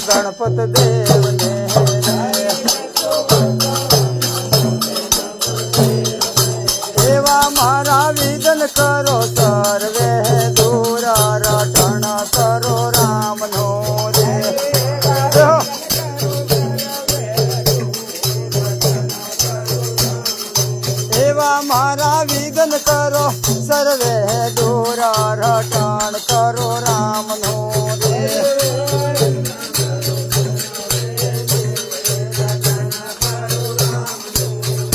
ગણપત દેવને એવા મારા વિધન કરો સર્વે દૂર રટણ કરો રામનો રે એવા મારા વિધન કરો સર્વે દૂર રટણ કરો રામનો રે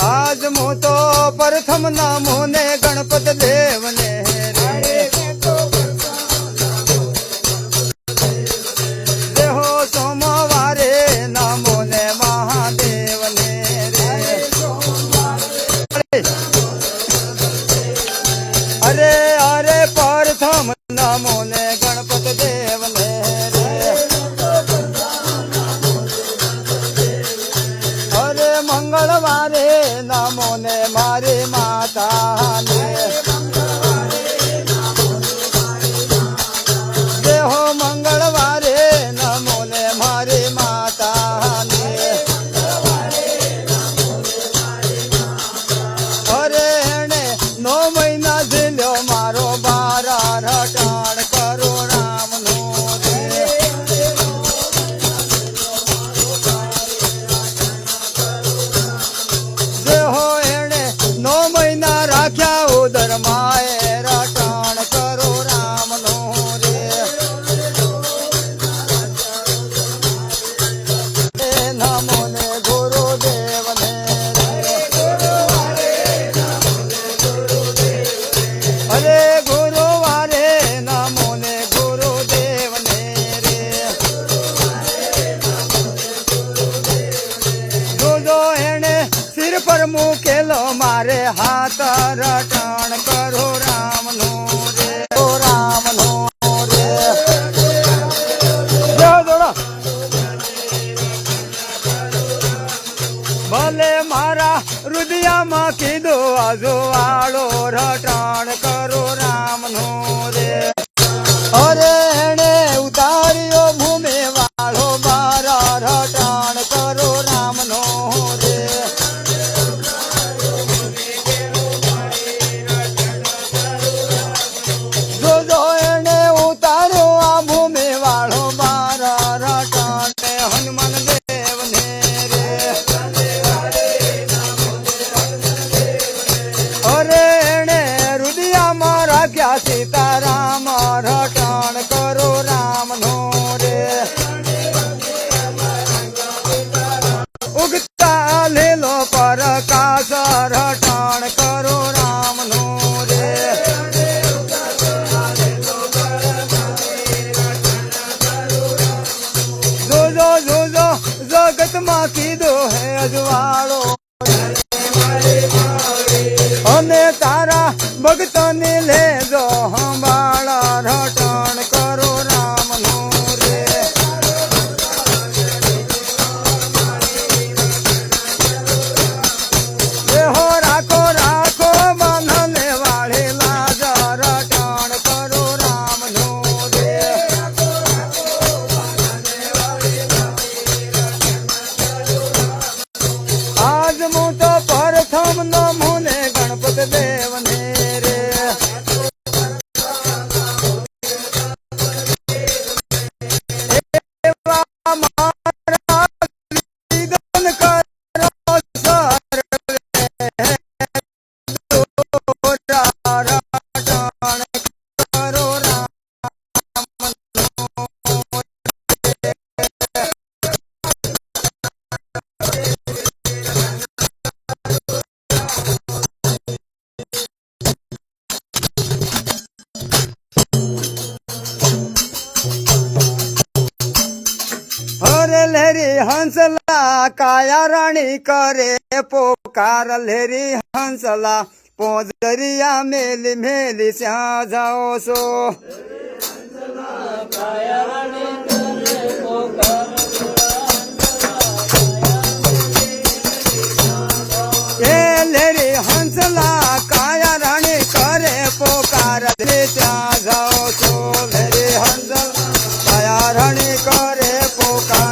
આજ હું તો પ્રથમ નામો ને ગણપત દેવને દેહો સોમવારે નામો ને મહાદેવને રે અરે પ્રથમ નામો ને ગણપત દેવને અરે મંગળવારે નામો ને મારી માતાને દેહો મંગળવારે નામો ને મારી માતાને અરે એને 9 મહિના ઝીલ્યો મારો બારા રટાણ કરો રામનો રે દેહો એને 9 મહિના રાખ્યા ઉદર માએ રટાણ કરો રામનો રે એ નમો ને ગુરુદેવને અરે ગુરુવારે નમો ને ગુરુદેવને રે જોજો એને સિર પર મૂકેલો મારે હાથ રટણ કરો રામનો રે ઓ રામનો રે જોડો ભલે મારા હૃદયમાં કીધો આજો વાળો રટણ કરો રામનો રે અરે એને ઉતાર્યો ભૂમે વાળો મારા રટણ કરો રામનો રે જોજો એને ઉતાર્યો આ ભૂમે વાળો મારા રટણ હનુમાન દેવને રે અરે એને હૃદયમાં રાખ્યા સીતારામ રટણ કરો રામનો રે ઉગતા લેલો પ્રકાશ રટણ કરો રામનો રે જોજો જોજો જગતમાં કીધો હે અજવાળો અને તારા ભક્તને લેજો સંભાળા રટણ કરો રામનો રે દેહો રાખો રાખો બાંધને વાળી લાજ રટણ કરો રામનો રે આજ હું તો પ્રથમ નમો ને ગણપત દેવને રે એવા મારા વિધન કરો સર્વે દૂર રટણ કરો હરે લેરી હંસલા કાયા રાણી કરે પોકાર લેરી હંસલા પોજરિયા મેલી મેલી શ્યાં જાઓ છો એ લેરી હંસલા કાયા રાણી કરે પોકાર લે શ્યાં જાઓ છો લેરી હંસલા કાયા રાણી કરે પોકાર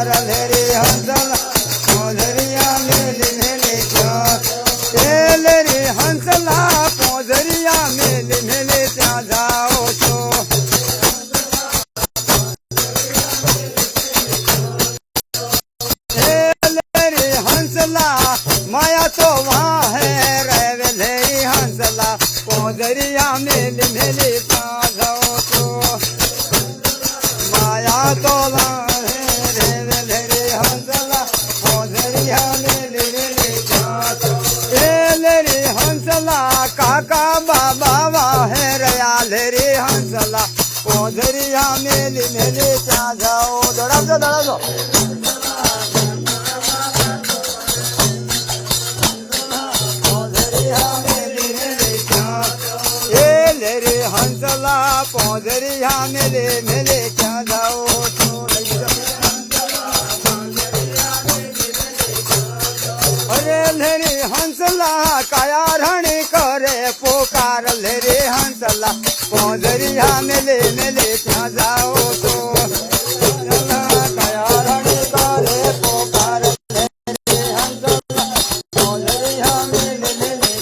પોઝરિયા મેલી મેલી ત્યાં જાઓ દડાવજો દડાવજો हंसला पोजरिया मेले मेले क्या जाओ तो अरे लेरे हंसला काया रानी करे पुकार लेरे हंसला पोजरिया मेले मेले क्या जाओ तो काया रानी करे पुकार लेरे हंसला पोजरिया मेले मेले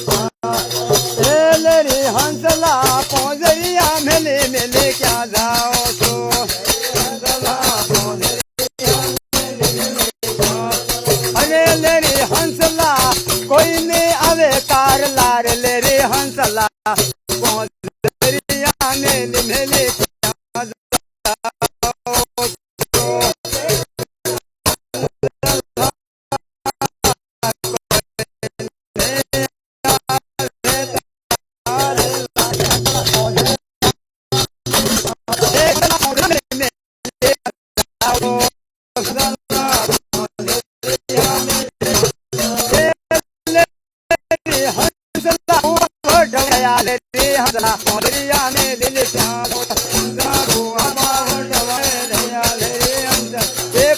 लेरे हंसला पोजरिया मेले मेले क्या जाओ तो अरे लेरे हंसला कोई ने आवे कार लार लेरे हंसला पोजरिया मेले मेले क्या जाओ तो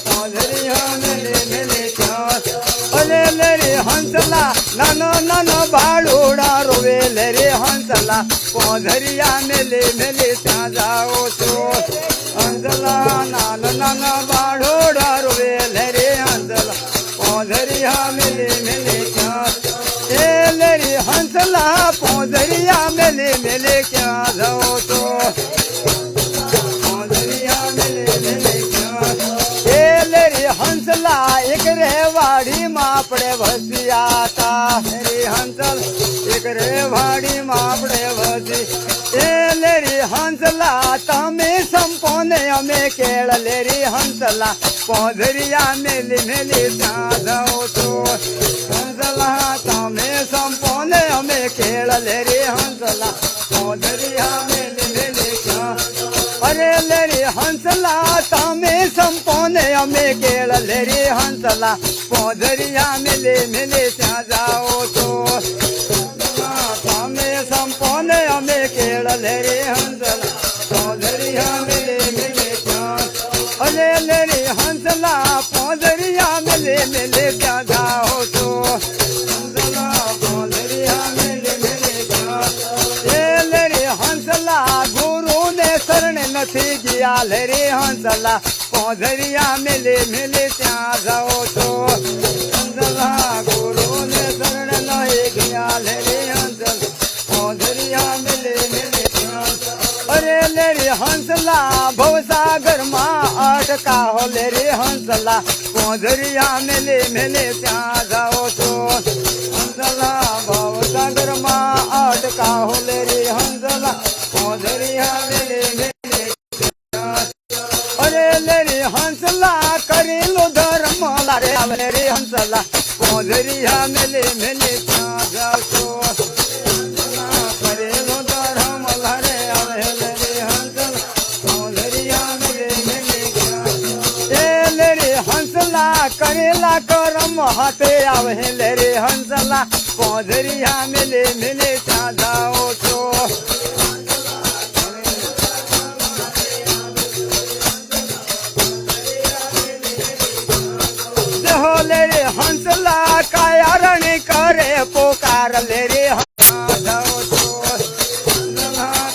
पोजरिया मेले ले हंसला नानो नानो बाळूड़ा रोवे लेरे हंसला पोजरिया मेले मेले त्या जाओ तो हंसला नानो नानो बाळूड़ा रोवे लेरे हंसला पोजरिया मेले मेले क्या लेरे हंसला पोजरिया मेले मेले क्या जाओ तो पोजरिया मेले मेले क्या लेरे हंसला एक रेवाड़ी मापड़े भसियाता रे हंसल एक रेवाड़ी मापड़े भसी लेरी हंसला तमे संपोने अमे केळ लेरी हंसला पोजरिया मेली मेली जाओ तो हंसला तमे संपोने अमे केळ लेरी हंसला पोजरिया मेली मेली अरे लेरी हंसला तमे संपोने अमे केळ लेरी हंसला पोजरिया मेले मेले त्या जाओ तो तमे संपोने अमे केळ लेरी हंसला पोजरिया मेले मेले त्या अरे लेरी हंसला पोजरिया मेले मेले त्या जाओ तो हंसला पोजरिया मेले मेले त्या लेरी हंसला गुरु ने शरण नथी गया लेरी हंसला पोजरिया मेले मेले त्या जाओ तो हंसला गुरु ने शरण नहीं गया लेरी हंसला पोजरिया मेले मेले त्या अरे लेरी हंसला भवसागर मा अटका हो लेरी हंसला पोजरिया मेले मेले त्या जाओ तो हंसला भवसागर मा अटका हो लेरी हंसला पोजरिया मेले मेले अरे लेरी हंसला करेलो धर्म लारे लेरी हंसला पोजरिया मेले मेले त्या जाओ तो करेलो धर्म लारे लेरी हंसला पोजरिया मेले मेले लेरी हंसला करेला करम हाथे आवे लेरी हंसला पोजरिया मेले मेले त्या जाओ तो लेरे हंसला काया रण करे पुकार लेरे जाओ तो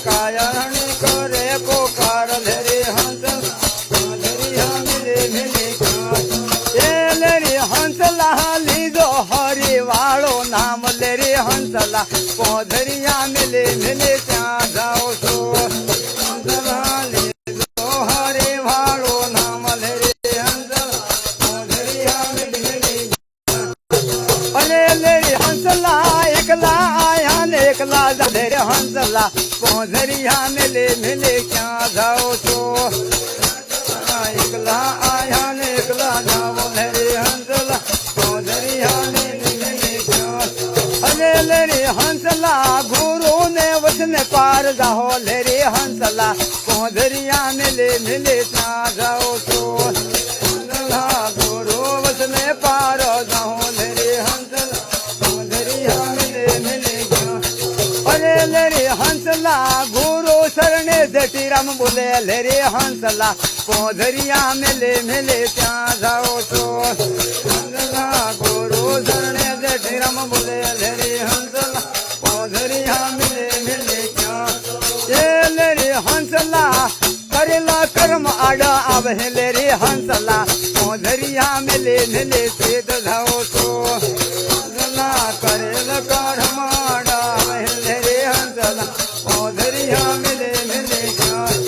काया रण करे पुकार लेरे हंसला मेले मेले लेरे हंसला लीजो हरि वालो नाम लेरे हंसला पोजरिया मेले मेले त्या जाओ तो हंसला लीजो हरि वालो नाम लेरे हंसला पोजरिया मेले अरे लेरी हंसला एकला आया ने एकला जाले रे हंसला पोजरिया मेले मेले क्या जाओ तो एकला आया ने एकला जाओ लेरी हंसला पोजरिया मेले मेले क्या अरे लेरी हंसला गुरु ने वचन पार जाओ लेरी हंसला पोजरिया રમ બોલે લે રે હંસલા પોધરિયા મેલે મેલે ત્યાં જાઓ છો હંસલા ગુરુ શરણે જેઠી રમ બોલે લે રે હંસલા પોધરિયા મેલે મેલે ત્યાં એ લે રે હંસલા કરેલા કર્મ આડા આવે લે રે હંસલા પોધરિયા મેલે મેલે સેદ જાઓ છો હંસલા કરેલા કર્મ આડા આવે લે રે હંસલા પોધરિયા મેલે મેલે ત્યાં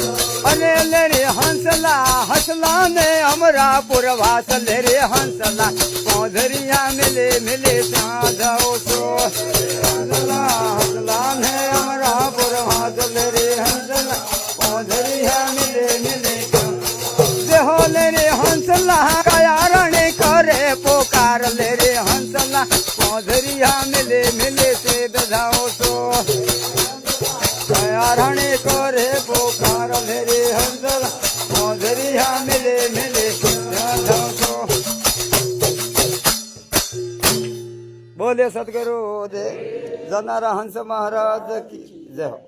અરે લે રે હંસલા હસલા ને અમરા પુરવાસ લે રે હંસલા પોધરિયા મેલે મેલે ત્યાં જાઓ છો હંસલા હસલા ને અમરા પુરવાસ લે રે હંસલા પોધરિયા મેલે મેલે દેહો લે રે હંસલા કયા રણે કરે પોકાર લે રે હંસલા પોધરિયા મેલે મેલે તે બધાઓ છો કયા રણે કરે પોકાર લે રે હંસલા પોધરિયા મેલે મેલે બધાઓ છો બોલે સદગુરુ દે જનારા હંસ મહારાજ કી જય હો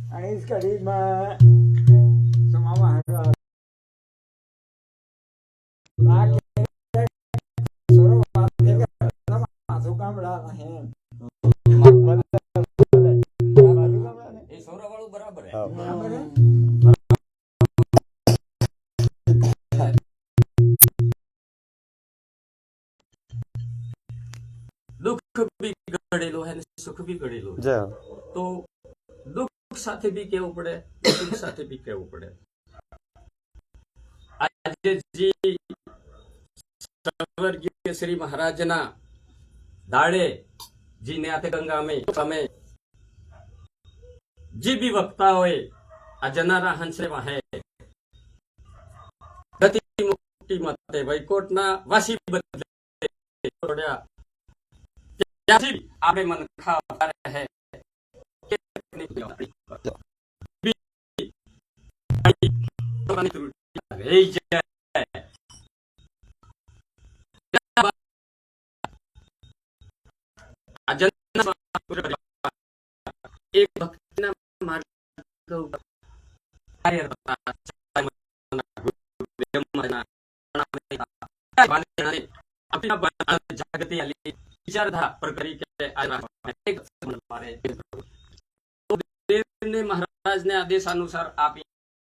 आणि इस कड़ी में समावा है सोरो बात है मासु कामड़ा है એ સોરા વાળું બરાબર હે बराबर है દુઃખ બી ઘડેલું હે ને સુખ બી ઘડેલું હે. જય તો દુઃખ સાથે બી કેવું પડે સુખ સાથે બી કેવું પડે. આજે જે સ્વર્ગીય શ્રી મહારાજના દાડે જી ને આતે ગંગા में તમે જે બી વક્તા હોય આ જનારા હંસે વાહે ગતિ મુક્તિ માટે વૈકુંઠના વાસી બદલે છોડ્યા ત્યાંથી આપણે મન ખાવા રહે એક ભક્તિના માર્ગ ઉપર જાગૃતિ આલી વિચારધારા પર કરી કે મહારાજને આદેશ અનુસાર આપ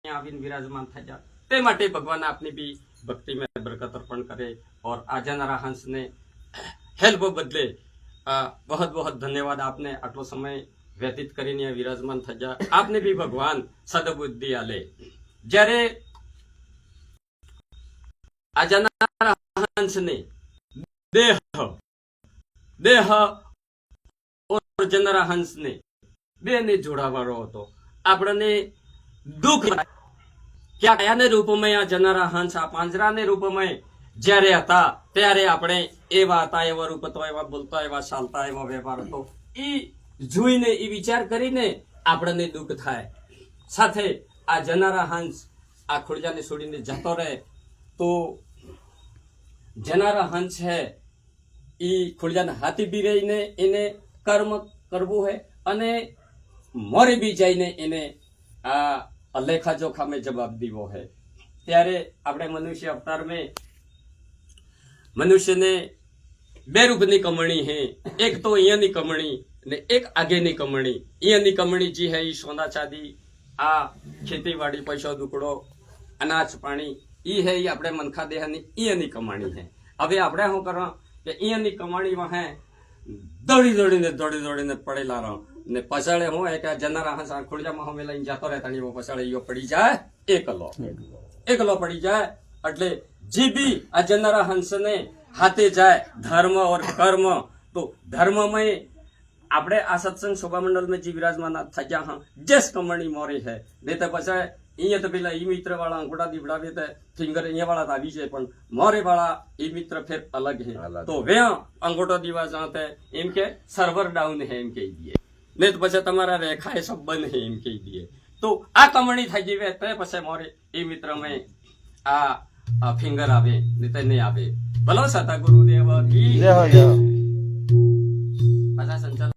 આવીને વિરાજમાન થઈ જા તે માટે ભગવાન આપની બી ભક્તિ में बरकत अर्पण करे और आ जानारा हंस ने हेल्प बदले बहुत बहुत धन्यवाद आपने आटलो समय व्यतीत કરીને વિરાજમાન થઈ જા આપને બી ભગવાન સદબુદ્ધિ આલે જ્યારે આ જાનારા હંસ ને દેહ और જનારા હંસ ને બેને જોડાવાળો હતો આપણને દુઃખ ક્યાંને રૂપમાં આ જનારા હંસ આ પાંજરાને રૂપમાં જ્યારે હતા ત્યારે આપણે એવા હતા એવા રૂપ હતો એવા બોલતા એવા ચાલતા એવા વ્યવહાર હતો એ જોઈને એ વિચાર કરીને આપણને દુઃખ થાય સાથે આ જનારા હંસ આ ખોડિયાને છોડીને જતો રહે તો જનારા હંસ હે એ ખોડિયાના હાથી બી રહીને એને કર્મ કરવું હે અને મોરે બી જઈને એને આ લેખા જોખા में જવાબ દીવો है ત્યારે આપણે મનુષ્ય અવતાર में મનુષ્યને બે રૂપની કમણી है એક તો અહીંયાની કમણી ને એક આગેની કમણી અહીંયાની કમણી જે है સોના ચાંદી આ ખેતીવાડી પૈસો દુકડો અનાજ પાણી એ है આપણે મનખા દેહની અહીંયાની કમાણી है હવે આપણે શું કરવા કે અહીંયાની કમાણીમાં હે દોડી દોડીને પડેલા રહો ને પછાડે હું કે જનારા હંસ ખોડિયામાં હમે લઈને જતો રહેતા ને પછાડે યો પડી જાય એકલો પડી જાય એટલે જે બી આ જનારા હંસને હાથે જાય ધર્મ और કર્મ તો ધર્મમાં આપણે આ સત્સંગ શોભા મંડળ में जी विराजमान થઈ ગયા હા જસ કમણી મોરી है નહીં તો પછી અહીંયા તો પેલા ઈ મિત્ર વાળા અંગૂઠા દીવડાવે તો ફિંગર અહીંયા વાળા આવી જાય પણ મોરે વાળા ઈ મિત્ર ફેર અલગ है તો વે અંગૂઠો દીવા જાતે એમ કે સર્વર ડાઉન है એમ કહી દઈએ નહીં તો પછી તમારા રેખા એ સબ બંધ है એમ કહી દઈએ તો આ કમણી થઈ જીવે તો પછી મોરે ઈ મિત્ર में આ ફિંગર આવે નહીં તો નહીં આવે ભલો સતા ગુરુદેવ કી જય હો જય હો પાછા સંચાલક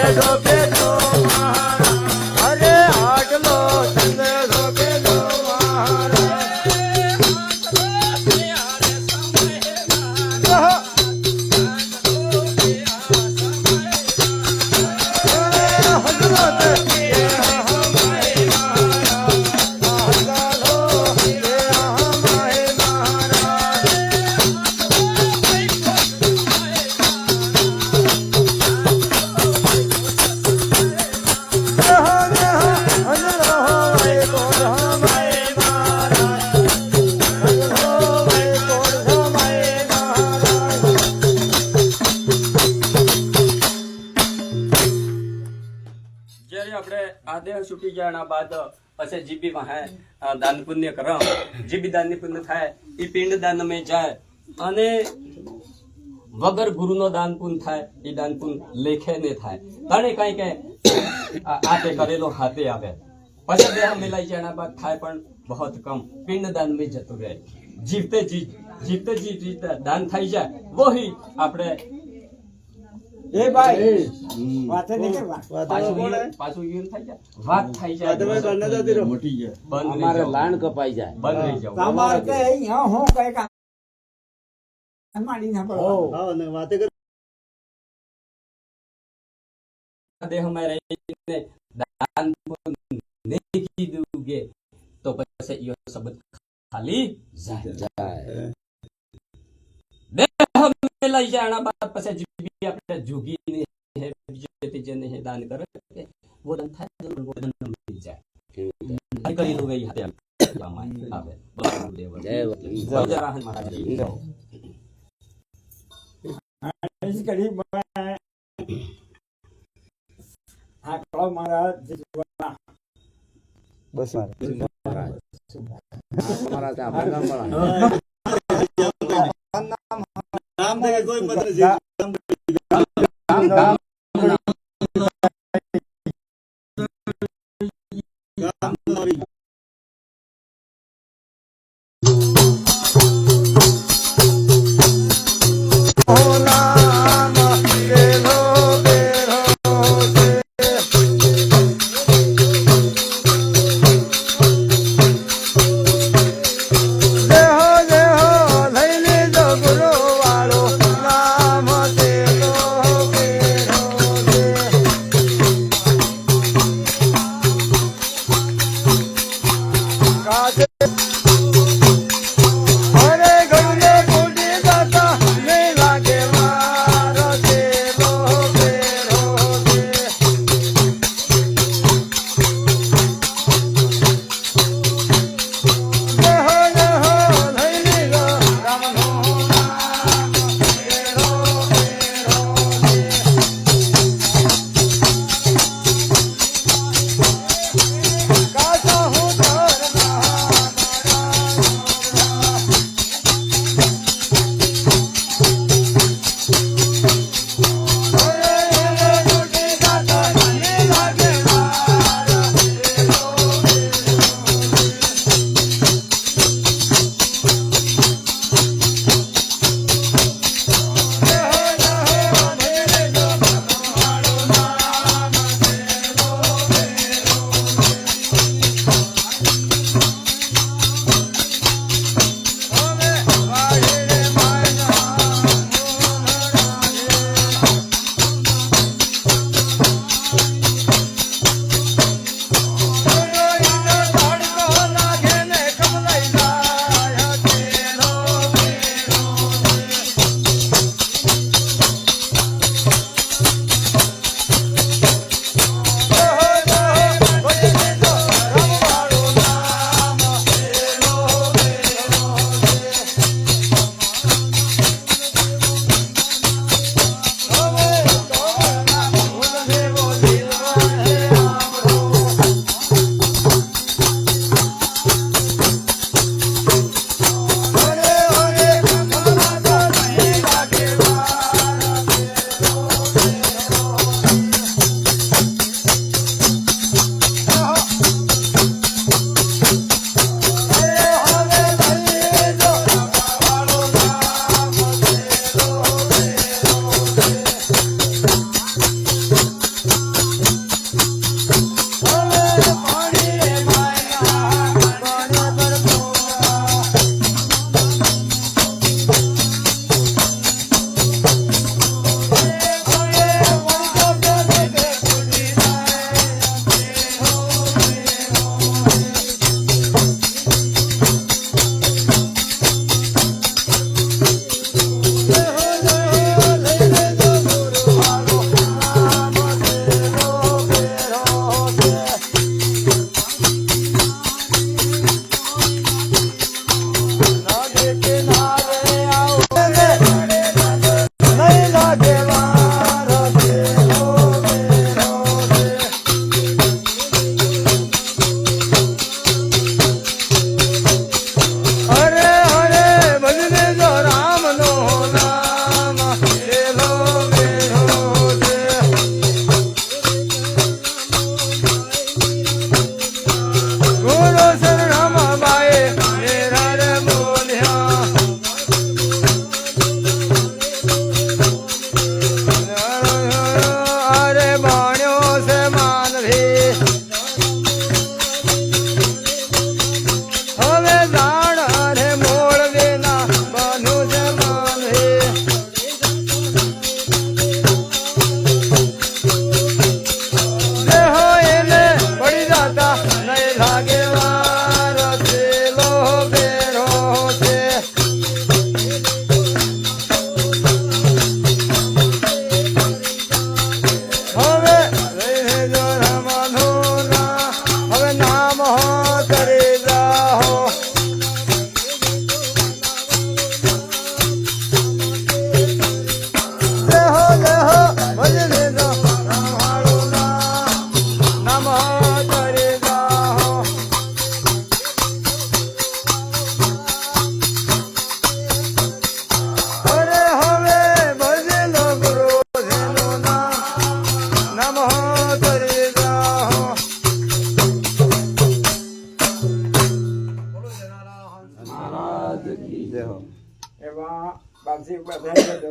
બેઠો બેઠો મહારાજ અરે આટલો ચંદ્ર બેઠો જ્યારે આપણે આ દેહ છૂટી ગયા બાદ પછી જીબી વાહે દાન પુણ્ય કરો જીબી દાન પુણ્ય થાય એ પિંડ દાન માં જાય અને વગર ગુરુનો દાન પુણ્ય થાય એ દાન પુણ્ય લેખે ને થાય તને કઈ કે આતે કરેલો હાથે આવે પછી દેહ મિલાઈ જાય બાદ થાય પણ બહુ કમ પિંડ દાન માં જતું રહે જીવતે જી દાન થઈ જાય વહી આપણે એ ભાઈ વાતે નહીં કરવા પાછું યુન થઈ જાય વાત થઈ જાય મોટી જાય અમારે લાણ કપાઈ જાય બંધ રહી જાવ તમારે કે અહીંયા હું કઈ કામ માડી ના પડો દેહ માં રહીને દાન નહીં કીધું તો પછી યો શબ્દ ખાલી જાય દેહ લઈ જાય બાદ પછી જીવી આપણે જોગી ને હે બીજે જેને હે દાન કરે वो दान થાય वो दान मिल जाए કરી લો ગઈ હાથે આવે બરાબર જય વજરાહન મહારાજ इस करीब हाँ कलो महाराज બસ મારે અમારા ત્યાં ભંગામ વાળા નામ દે કોઈ મત નથી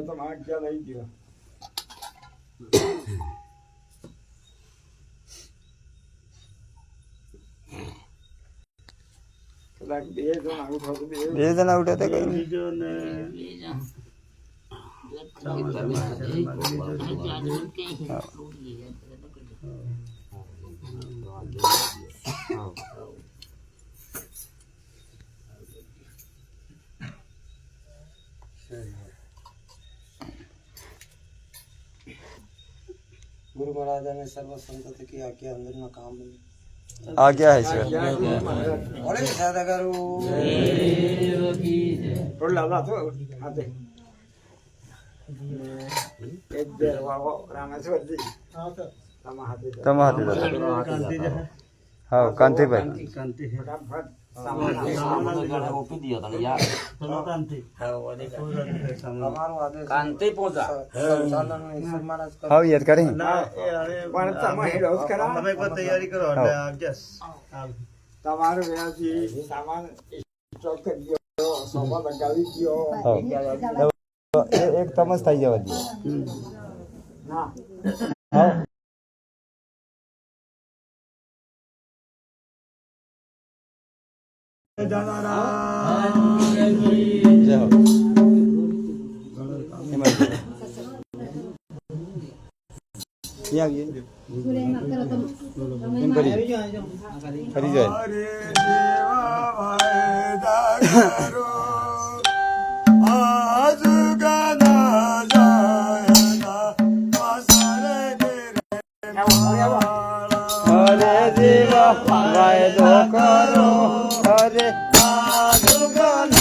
તમારે ક્યાં લઈ ગયો કદાચ 2 જણ આઉટ હતું 2 જણા ઉઠ્યા હતા કઈ गुरु महाराज ने सर्व संतत की आज्ञा अंदर में काम में આ ક્યાં હે છે बोले सादा करो થોડું લાલા તો હાથે એક બે વાવો રામેશ્વરજી તમારા હાથે તમારા હાથે હા કાંતિભાઈ ફટાફટ ઓપી દિયો તને યાર हमारो आदेश કાંતિ પહોંચા संचालन में ईश्वर महाराज का હા યાદ કરી પણ તમે હેડો કરા તમે કોઈ તૈયારી કરો એટલે જસ તમારું વ્યાજી સામાન સ્ટોક કરી દો સોફા લગાવી દો એક તમસ થઈ જવા દે ના હા જય હો એમાં ક્યાં ગઈ એમ કરી ફરી જાય હરે દેવા વાયદા કરો આજ ગાના જાયના વાસરે હરે દેવા વાયદો કરો હરે આજુગાન